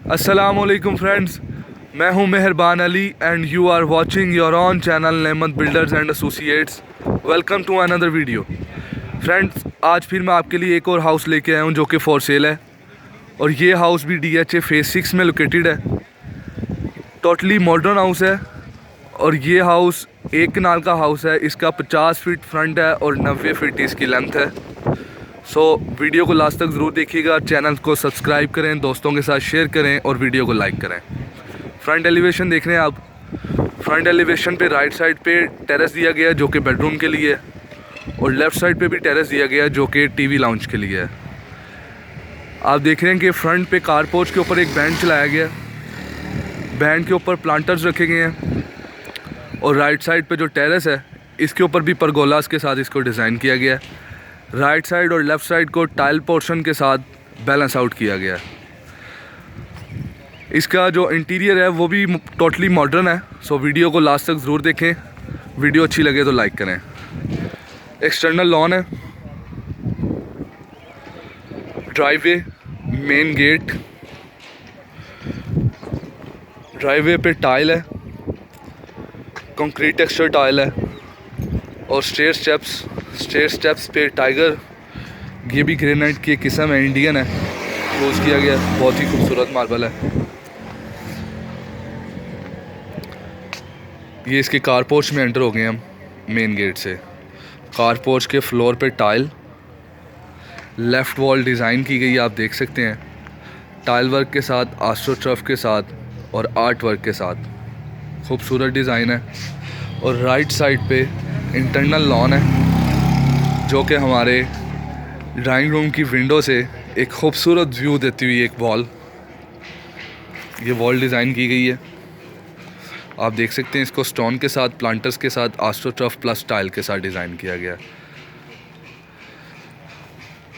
अस्सलामुअलैकुम फ्रेंड्स, मैं हूं Mehrban Ali and you are watching your own channel Nemat builders and associates. Welcome to another video. Friends, आज फिर मैं आपके लिए एक और हाउस लेके आया हूं जो कि फॉर सेल है और ये हाउस भी DHA फेज़ 6 में लोकेटेड है। टोटली मॉडर्न हाउस है और ये हाउस एक कनाल का हाउस है। इसका 50 फीट फ्रंट है और 90 फीट इसकी लेंथ है। वीडियो को लास्ट तक ज़रूर देखिएगा। चैनल को सब्सक्राइब करें, दोस्तों के साथ शेयर करें और वीडियो को लाइक करें। फ्रंट एलिवेशन देख रहे हैं आप। फ्रंट एलिवेशन पे राइट साइड पे टेरेस दिया गया है जो कि बेडरूम के लिए है और लेफ़्ट साइड पे भी टेरेस दिया गया है जो कि टीवी लाउंज के लिए है। आप देख रहे हैं कि फ्रंट पे कार पोर्च के ऊपर एक बैंड चलाया गया है। बैंड के ऊपर प्लांटर्स रखे गए हैं और राइट साइड पे जो टेरेस है इसके ऊपर भी परगोलास के साथ इसको डिज़ाइन किया गया है। राइट साइड और लेफ़्ट साइड को टाइल पोर्शन के साथ बैलेंस आउट किया गया है। इसका जो इंटीरियर है वो भी टोटली मॉडर्न है। वीडियो को लास्ट तक ज़रूर देखें। वीडियो अच्छी लगे तो लाइक करें। एक्सटर्नल लॉन है, ड्राइवे, मेन गेट, ड्राइवे पे टाइल है, कंक्रीट टेक्सचर टाइल है और स्टेयर स्टेप्स पे टाइगर, ये भी ग्रेनाइट की एक किस्म है, इंडियन है, यूज़ किया गया। बहुत ही खूबसूरत मार्बल है। ये इसके कार पोर्च में एंटर हो गए हम मेन गेट से। कार पोर्च के फ्लोर पे टाइल, लेफ़्ट वॉल डिज़ाइन की गई है, आप देख सकते हैं, टाइल वर्क के साथ, आस्ट्रोटर्फ के साथ और आर्ट वर्क के साथ। खूबसूरत डिज़ाइन है। और राइट साइड पे इंटरनल लॉन है जो कि हमारे ड्राइंग रूम की विंडो से एक खूबसूरत व्यू देती हुई एक वॉल, ये वॉल डिज़ाइन की गई है। आप देख सकते हैं इसको स्टोन के साथ, प्लांटर्स के साथ, आस्ट्रोटर्फ प्लस टाइल के साथ डिज़ाइन किया गया।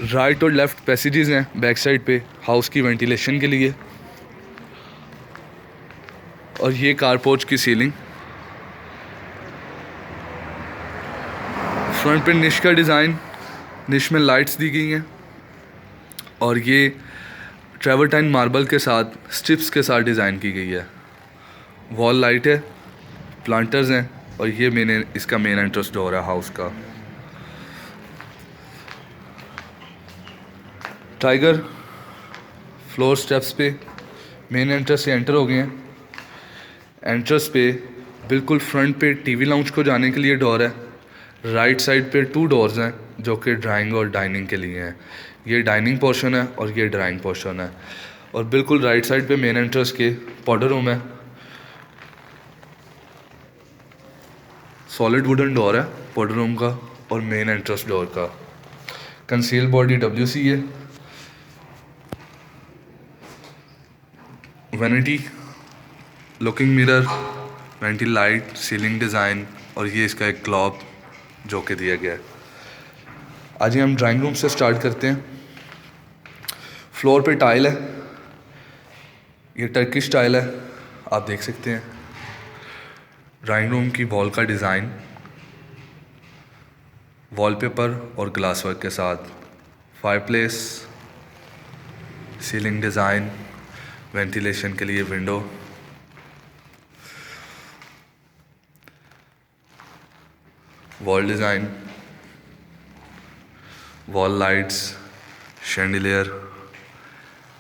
राइट और लेफ़्ट पैसेजेस हैं बैक साइड पे हाउस की वेंटिलेशन के लिए। और ये कार पोर्च की सीलिंग, फ्रंट पे निश का डिज़ाइन, निश में लाइट्स दी गई हैं और ये ट्रेवर्टाइन मार्बल के साथ स्ट्रिप्स के साथ डिज़ाइन की गई है। वॉल लाइट है, प्लांटर्स हैं और ये इसका मेन एंट्रेंस डोर है हाउस का। टाइगर फ्लोर स्टेप्स पे मेन एंट्रेंस से एंटर हो गए हैं। एंट्रेंस पे बिल्कुल फ्रंट पे टीवी लाउंज को जाने के लिए डोर है। राइट साइड पे 2 डोर्स हैं जो कि ड्राइंग और डाइनिंग के लिए हैं। ये डाइनिंग पोर्शन है और ये ड्राइंग पोर्शन है। और बिल्कुल राइट साइड पे मेन एंट्रेंस के पाउडर रूम है। सॉलिड वुडन डोर है पाउडर रूम का और मेन एंट्रेंस डोर का। कंसील बॉडी WC है। Vanity, looking mirror, ventil light, ceiling design और ये इसका एक ग्लॉब जो कि दिया गया है। आज ही हम ड्राइंग रूम से स्टार्ट करते हैं। फ्लोर पे टाइल है, ये टर्किश टाइल है, आप देख सकते हैं। ड्राइंग रूम की वॉल का डिज़ाइन वॉलपेपर और ग्लास वर्क के साथ, फायरप्लेस, सीलिंग डिज़ाइन, वेंटिलेशन के लिए window, wall design, wall lights, chandelier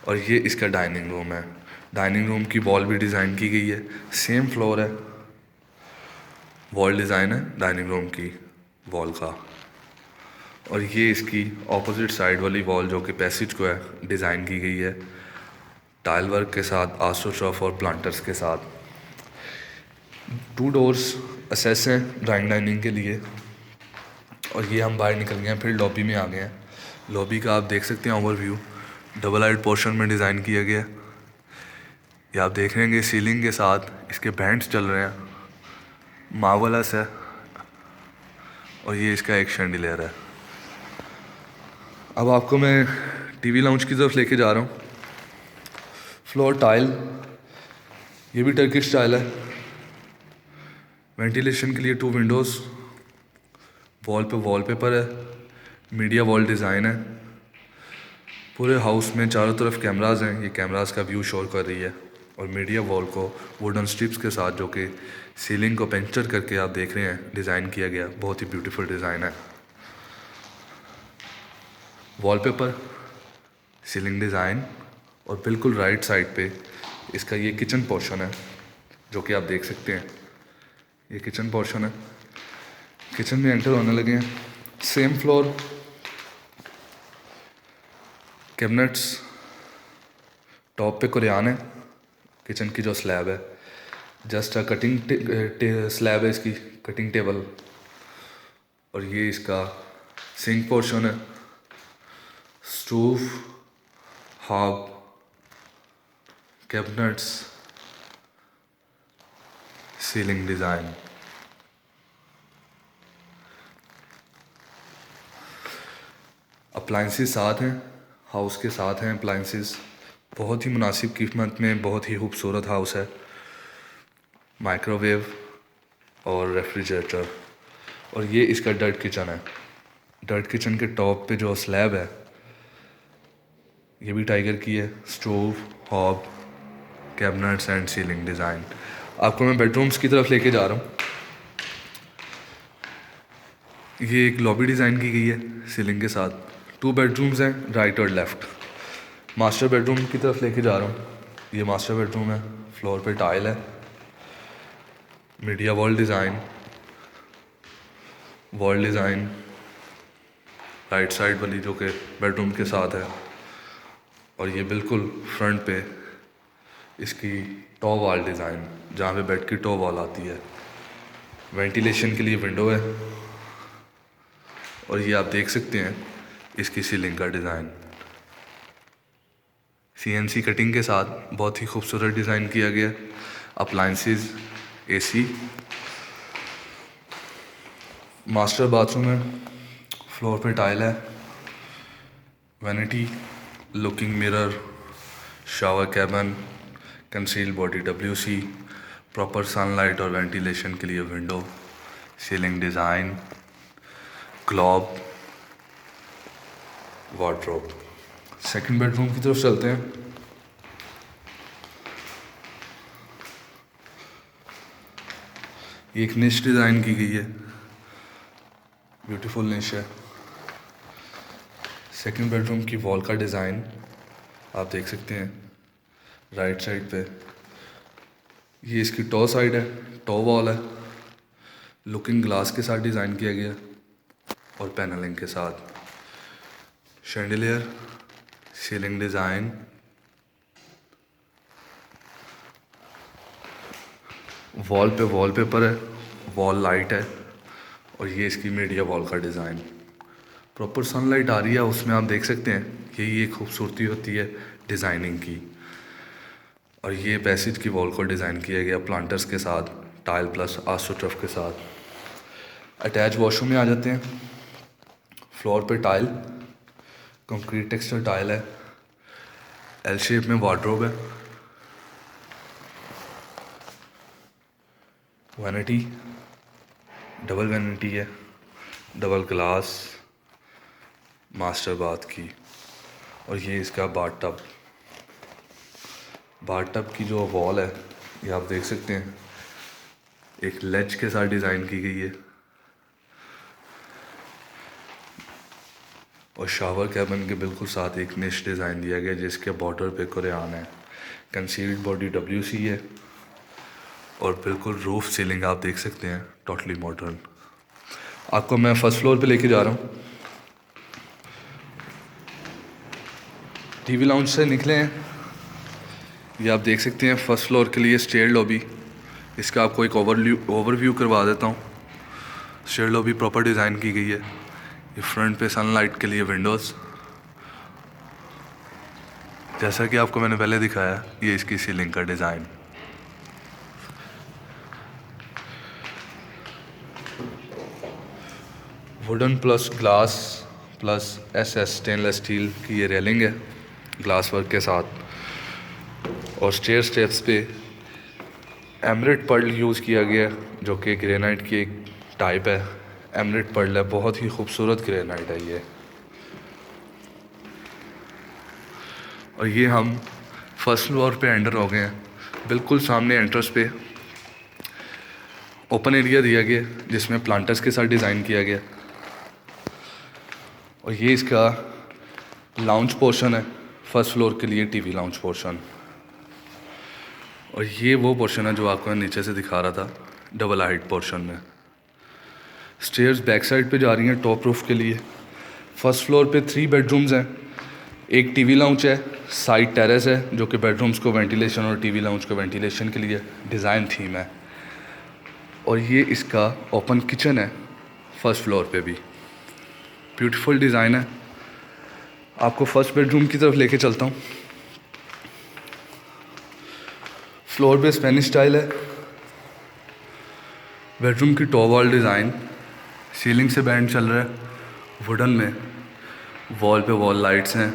और ये इसका डाइनिंग रूम है। डाइनिंग रूम की वॉल भी डिज़ाइन की गई है, सेम फ्लोर है, वॉल डिज़ाइन है डाइनिंग रूम की वॉल का। और ये इसकी ऑपोजिट साइड वाली वॉल जो कि पैसेज को है डिज़ाइन की गई है टाइल वर्क के साथ, आस्ट्रोटर्फ और प्लांटर्स के साथ। 2 डोर्स असेस हैं ड्राइंग डाइनिंग के लिए। और ये हम बाहर निकल गए हैं, फिर लॉबी में आ गए हैं। लॉबी का आप देख सकते हैं ओवरव्यू, डबल हाइट पोर्शन में डिज़ाइन किया गया है। ये आप देख रहे हैं कि सीलिंग के साथ इसके बैंड्स चल रहे हैं, मार्वलस है। और ये इसका एक शैंडिलियर है। अब आपको मैं टीवी लाउंज की तरफ लेके जा रहा हूँ। फ्लोर टाइल, ये भी टर्किश टाइल है। वेंटिलेशन के लिए 2 विंडोज़, वॉल पे वॉलपेपर है, मीडिया वॉल डिज़ाइन है। पूरे हाउस में चारों तरफ कैमरास हैं, ये कैमरास का व्यू शो कर रही है। और मीडिया वॉल को वुडन स्ट्रिप्स के साथ, जो कि सीलिंग को पेंचर करके आप देख रहे हैं, डिज़ाइन किया गया। बहुत ही ब्यूटीफुल डिज़ाइन है। वॉलपेपर, सीलिंग डिज़ाइन, और बिल्कुल राइट साइड पे इसका ये किचन पोर्शन है, जो कि आप देख सकते हैं। ये किचन पोर्शन है। किचन में एंटर होने लगे हैं। सेम फ्लोर, कैबिनेट्स, टॉप पे कुरियान है। किचन की जो स्लैब है, जस्ट कटिंग स्लैब है इसकी, कटिंग टेबल। और ये इसका सिंक पोर्शन है। Stove, hob, cabinets, ceiling design. Appliances साथ हैं, हाउस के साथ हैं अप्लाइंसेस। बहुत ही मुनासिब कीमत में बहुत ही खूबसूरत हाउस है। माइक्रोवेव और रेफ्रिजरेटर। और ये इसका डर्ट किचन है। डर्ट किचन के टॉप पे जो स्लैब है, ये भी टाइगर की है। Stove, hob, cabinets and ceiling design. आपको मैं बेडरूम्स की तरफ लेके जा रहा हूँ। ये एक लॉबी डिज़ाइन की गई है सीलिंग के साथ। 2 बेडरूम्स हैं, राइट और लेफ़्ट। मास्टर बेडरूम की तरफ लेके जा रहा हूँ। ये मास्टर बेडरूम है। फ्लोर पे टाइल है। Media wall design, right side वाली, जो कि बेडरूम के साथ है। और ये बिल्कुल फ्रंट पे इसकी टॉ वॉल डिज़ाइन, जहाँ पे बेड की टॉ वॉल आती है। वेंटिलेशन के लिए विंडो है। और ये आप देख सकते हैं इसकी सीलिंग का डिज़ाइन CNC कटिंग के साथ बहुत ही खूबसूरत डिज़ाइन किया गया। अप्लाइंसेस, AC, मास्टर बाथरूम है। फ्लोर पे टाइल है। Vanity, looking mirror, shower cabin, conceal body WC, proper sunlight और वेंटिलेशन के लिए window, ceiling design, glove, wardrobe. Second bedroom की तरफ चलते हैं। ये एक निश डिज़ाइन की गई है, ब्यूटीफुल निश है। सेकंड बेडरूम की वॉल का डिज़ाइन आप देख सकते हैं राइट साइड पे। ये इसकी टॉ साइड है, टॉ वॉल है। लुकिंग ग्लास के साथ डिज़ाइन किया गया और पैनलिंग के साथ। शैंडिलियर, सीलिंग डिज़ाइन, वॉल पे वॉलपेपर है, वॉल लाइट है। और ये इसकी मीडिया वॉल का डिज़ाइन। प्रॉपर सनलाइट आ रही है उसमें, आप देख सकते हैं। यही एक खूबसूरती होती है डिज़ाइनिंग की। और ये पैसेज की वॉल को डिज़ाइन किया गया प्लांटर्स के साथ, टाइल प्लस आस्ट्रोटर्फ के साथ। अटैच वॉशरूम में आ जाते हैं। फ्लोर पे टाइल, कंक्रीट टेक्सचर टाइल है। L शेप में वार्डरोब है। वैनिटी, डबल वैनिटी है, डबल ग्लास, मास्टर बाथ की। और ये इसका बाथ टब की जो वॉल है, ये आप देख सकते हैं एक लेज के साथ डिज़ाइन की गई है। और शावर कैबिन के बिल्कुल साथ एक निश डिज़ाइन दिया गया, जिसके बॉर्डर पे कुरियान है। कंसील्ड बॉडी WC है। और बिल्कुल रूफ सीलिंग आप देख सकते हैं, टोटली मॉडर्न। आपको मैं फर्स्ट फ्लोर पे लेके जा रहा हूँ। TV लाउंज से निकले हैं। ये आप देख सकते हैं फर्स्ट फ्लोर के लिए स्टेयर लॉबी। इसका आपको एक ओवरव्यू करवा देता हूँ। स्टेयर लॉबी प्रॉपर डिज़ाइन की गई है। ये फ्रंट पे सनलाइट के लिए विंडोज़, जैसा कि आपको मैंने पहले दिखाया। ये इसकी सीलिंग का design. Wooden plus glass plus SS stainless steel की ये रेलिंग है ग्लास वर्क के साथ। और स्टेप्स पे एमरेट पर्ल यूज़ किया गया, जो कि ग्रेनाइट की एक टाइप है। एमरेट पर्ल है, बहुत ही खूबसूरत ग्रेनाइट है ये। और ये हम फर्स्ट फ्लोर पे एंटर हो गए हैं। बिल्कुल सामने एंट्रेंस पे ओपन एरिया दिया गया जिसमें प्लांटर्स के साथ डिज़ाइन किया गया। और ये इसका लाउंज पोर्शन है, फर्स्ट फ्लोर के लिए टीवी लाउंज पोर्शन। और ये वो पोर्शन है जो आपको मैं नीचे से दिखा रहा था, डबल हाइट पोर्शन में। स्टेयर्स बैक साइड पे जा रही हैं टॉप रूफ के लिए। फर्स्ट फ्लोर पे 3 बेडरूम्स हैं, एक टीवी लाउंज है, साइड टेरेस है जो कि बेडरूम्स को वेंटिलेशन और टीवी लाउंज को वेंटिलेशन के लिए डिज़ाइन थीम है। और ये इसका ओपन किचन है फर्स्ट फ्लोर पे भी, ब्यूटीफुल डिज़ाइन है। आपको फर्स्ट बेडरूम की तरफ लेके चलता हूँ। फ्लोर पे स्पेनिश स्टाइल है, बेडरूम की टॉप वॉल डिज़ाइन, सीलिंग से बैंड चल रहा है वुडन में, वॉल पे वॉल लाइट्स हैं,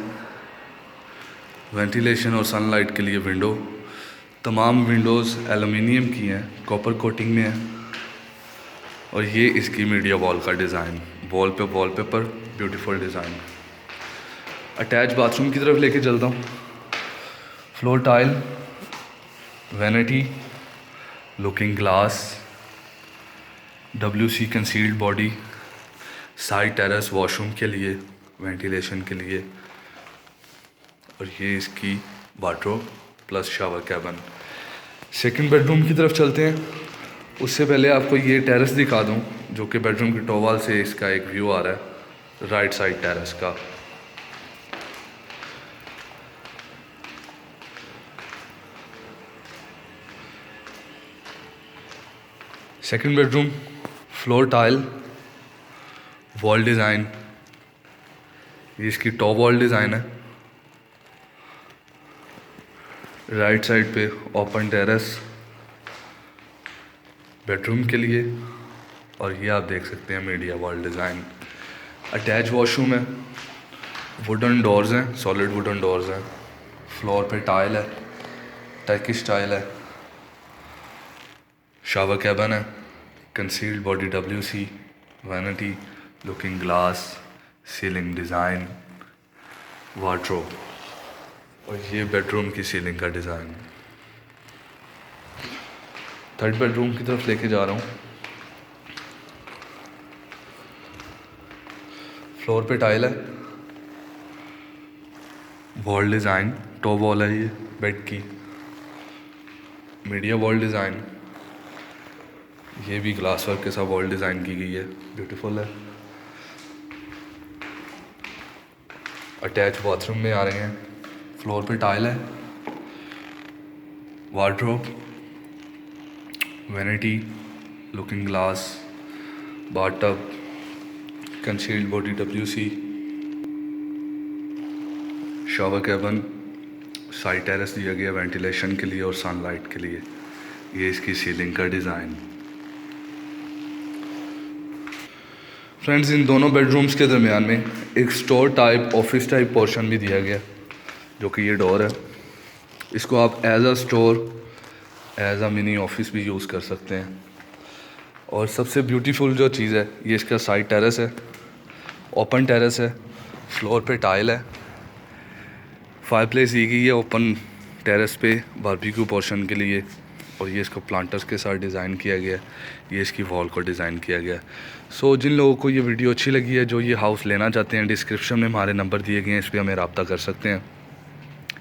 वेंटिलेशन और सनलाइट के लिए विंडो। तमाम विंडोज़ एलुमिनियम की हैं, कॉपर कोटिंग में है। और ये इसकी मीडिया वॉल का डिज़ाइन, वॉल पे wallpaper, beautiful design. Attach bathroom की तरफ लेके चलता हूँ। Floor tile, vanity, looking glass, WC concealed body, side terrace washroom के लिए, वेंटिलेशन के लिए। और ये इसकी wardrobe plus shower cabin. Second bedroom की तरफ चलते हैं। उससे पहले आपको ये टेरेस दिखा दूं जो कि बेडरूम की टॉप वॉल से इसका एक व्यू आ रहा है राइट साइड टेरेस का। Second bedroom, floor tile, wall design, ये इसकी टॉप वॉल डिज़ाइन है। राइट साइड पे ओपन टेरेस बेडरूम के लिए। और ये आप देख सकते हैं media wall design. Attach washroom है, वुडन डोर्स हैं, सॉलिड वुडन डोर्स हैं। फ्लोर पे टाइल है, टर्किश टाइल है। शावर कैबिन है, concealed body WC, vanity, looking glass, ceiling design, wardrobe. और ये बेडरूम की सीलिंग का डिज़ाइन। थर्ड बेडरूम की तरफ लेके जा रहा हूँ। फ्लोर पे टाइल है, वॉल डिज़ाइन, टॉप वॉल है ये बेड की, मीडिया वॉल डिज़ाइन। ये भी ग्लास वर्क के साथ वॉल डिज़ाइन की गई है, ब्यूटीफुल है। अटैच बाथरूम में आ रहे हैं। फ्लोर पे टाइल है, wardrobe, vanity, looking glass, bathtub, concealed body WC, shower cabin, side terrace दिया गया वेंटिलेशन के लिए और सनलाइट के लिए। ये इसकी सीलिंग का डिज़ाइन। फ्रेंड्स, इन दोनों बेडरूम्स के दरमियान में एक store type office type portion भी दिया गया जो कि ये डोर है। इसको आप as a store, as a mini office भी यूज़ कर सकते हैं। और सबसे ब्यूटीफुल जो चीज़ है ये इसका साइड टेरेस है, ओपन टेरेस है, फ्लोर पे टाइल है, फायरप्लेस दी गई है ओपन टेरेस पे बारबेक्यू पोर्शन के लिए। और ये इसको प्लांटर्स के साथ डिज़ाइन किया गया है, ये इसकी वॉल को डिज़ाइन किया गया है। सो जिन लोगों को ये वीडियो अच्छी लगी है, जो ये हाउस लेना चाहते हैं, डिस्क्रिप्शन में हमारे नंबर दिए गए हैं, इस पर हमें रब्ता कर सकते हैं।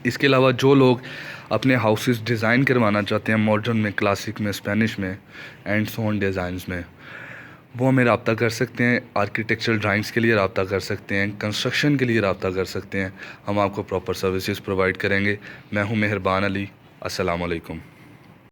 इसके अलावा जो लोग अपने हाउसेस डिज़ाइन करवाना चाहते हैं मॉडर्न में, क्लासिक में, स्पेनिश में एंड सो ऑन डिज़ाइंस में, वो हमें रब्ता कर सकते हैं। आर्किटेक्चरल ड्राइंग्स के लिए रब्ता कर सकते हैं, कंस्ट्रक्शन के लिए रब्ता कर सकते हैं। हम आपको प्रॉपर सर्विसेज प्रोवाइड करेंगे। मैं हूँ मेहरबान अली। अस्सलाम वालेकुम।